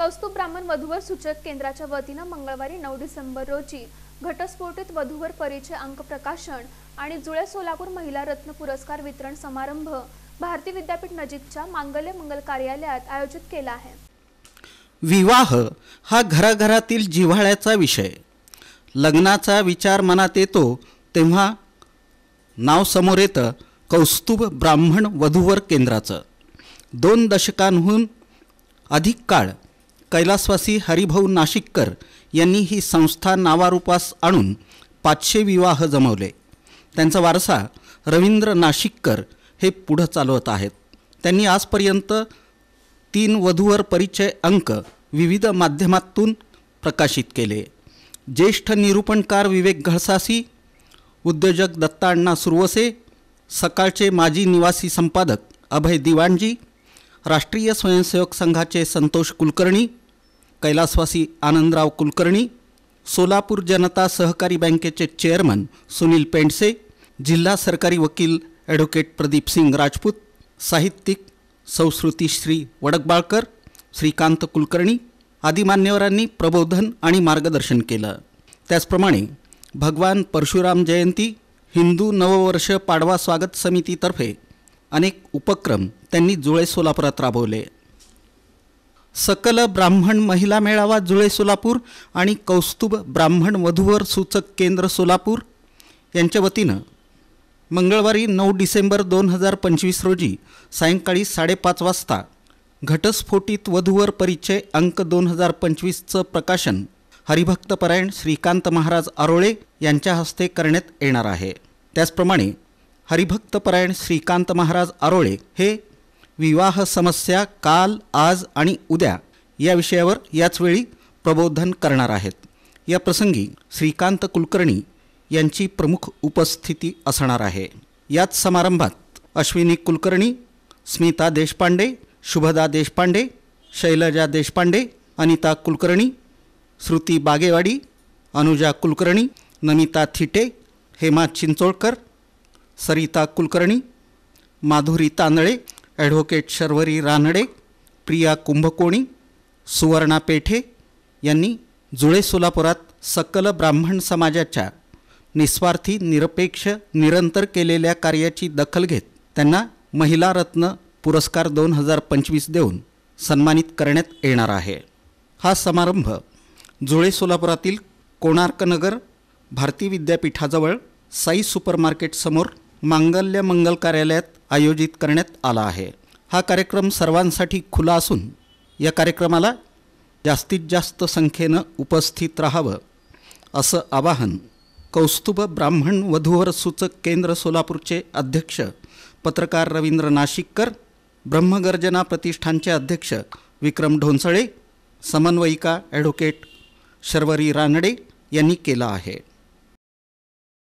कौस्तुभ ब्राह्मण वधूवर सूचक केंद्राच्या वतीने मंगळवारी 9 डिसेंबर रोजी घटस्फोटित वधूवर परिचय अंक प्रकाशन आणि जुळे सोलापूर महिला रत्न पुरस्कार वितरण समारंभ भारती विद्यापीठ नजीकच्या मांगल्य मंगल कार्यालयात आयोजित केला आहे। विवाह हा घराघरातील जिव्हाळ्याचा विषय। लग्नाचा विचार मनात येतो तेव्हा नाव समोर येतं कौस्तुभ ब्राह्मण वधूवर केंद्राचं। 2 दशकांहून अधिक काळ कैलासवासी हरिभाऊ नाशिककर यांनी ही संस्था नावारूपास आणून 500 विवाह जमवले। त्यांचा वारसा रवींद्र नाशिककर हे पुढे चालवत आहेत। त्यांनी आजपर्यंत 3 वधूवर परिचय अंक विविध माध्यमातून प्रकाशित केले। ज्येष्ठ निरूपणकार विवेक घळसासी, उद्योजक दत्ताअण्णा सुरवसे, सकाळचे माजी निवासी संपादक अभय दिवाणजी, राष्ट्रीय स्वयंसेवक संघाचे संतोष कुलकर्णी, कैलासवासी आनंदराव कुलकर्णी, सोलापूर जनता सहकारी बँकेचे चेअरमन सुनील पेंडसे, जिल्हा सरकारी वकील ॲडव्होकेट प्रदीप सिंग राजपूत, साहित्यिक सौश्रुती श्री वडकबाळकर, श्रीकांत कुलकर्णी आदी मान्यवरांनी प्रबोधन आणि मार्गदर्शन केलं। त्याचप्रमाणे भगवान परशुराम जयंती, हिंदू नववर्ष पाडवा स्वागत समितीतर्फे अनेक उपक्रम त्यांनी जुळे सोलापुरात राबवले। सकल ब्राह्मण महिला मेळावा जुळे सोलापूर आणि कौस्तुभ ब्राह्मण वधूवर सूचक केंद्र सोलापूर यांच्या वतीनं मंगळवारी 9 डिसेंबर 2025 रोजी सायंकाळी 5:30 वाजता घटस्फोटित वधूवर परिचय अंक 2025चं प्रकाशन हरिभक्तपरायण श्रीकांत महाराज आरोळे यांच्या हस्ते करण्यात येणार आहे। त्याचप्रमाणे हरिभक्तपरायण श्रीकांत महाराज आरोळे हे विवाह समस्या काल, आज आणि उद्या या विषयावर याचवेळी प्रबोधन करणार आहेत। या प्रसंगी श्रीकांत कुलकर्णी यांची प्रमुख उपस्थिती असणार आहे। याच समारंभात अश्विनी कुलकर्णी, स्मिता देशपांडे, शुभदा देशपांडे, शैलजा देशपांडे, अनिता कुलकर्णी, श्रुती बागेवाडी, अनुजा कुलकर्णी, नमिता थिटे, हेमा चिंचोळकर, सरिता कुलकर्णी, माधुरी तांदळे, ॲडव्होकेट शर्वरी रानडे, प्रिया कुंभकोणी, सुवर्णा पेठे यांनी जुळे सोलापुरात सकल ब्राह्मण समाजाच्या निस्वार्थी, निरपेक्ष, निरंतर केलेल्या कार्याची दखल घेत त्यांना महिला रत्न पुरस्कार 2025 देऊन सन्मानित करण्यात येणार आहे। हा समारंभ जुळे सोलापुरातील कोणार्क नगर भारती विद्यापीठाजवळ साई सुपरमार्केट समोर मांगल्य मंगल कार्यालयात आयोजित करण्यात आला आहे। हा कार्यक्रम सर्वांसाठी खुला असून या कार्यक्रमाला जास्तीत जास्त संख्येनं उपस्थित राहावं असं आवाहन कौस्तुभ ब्राह्मण वधूवर सूचक केंद्र सोलापूरचे अध्यक्ष पत्रकार रवींद्र नाशिककर, ब्रह्मगर्जना प्रतिष्ठानचे अध्यक्ष विक्रम ढोंसळे, समन्वयिका ॲडव्होकेट शर्वरी रानडे यांनी केलं आहे।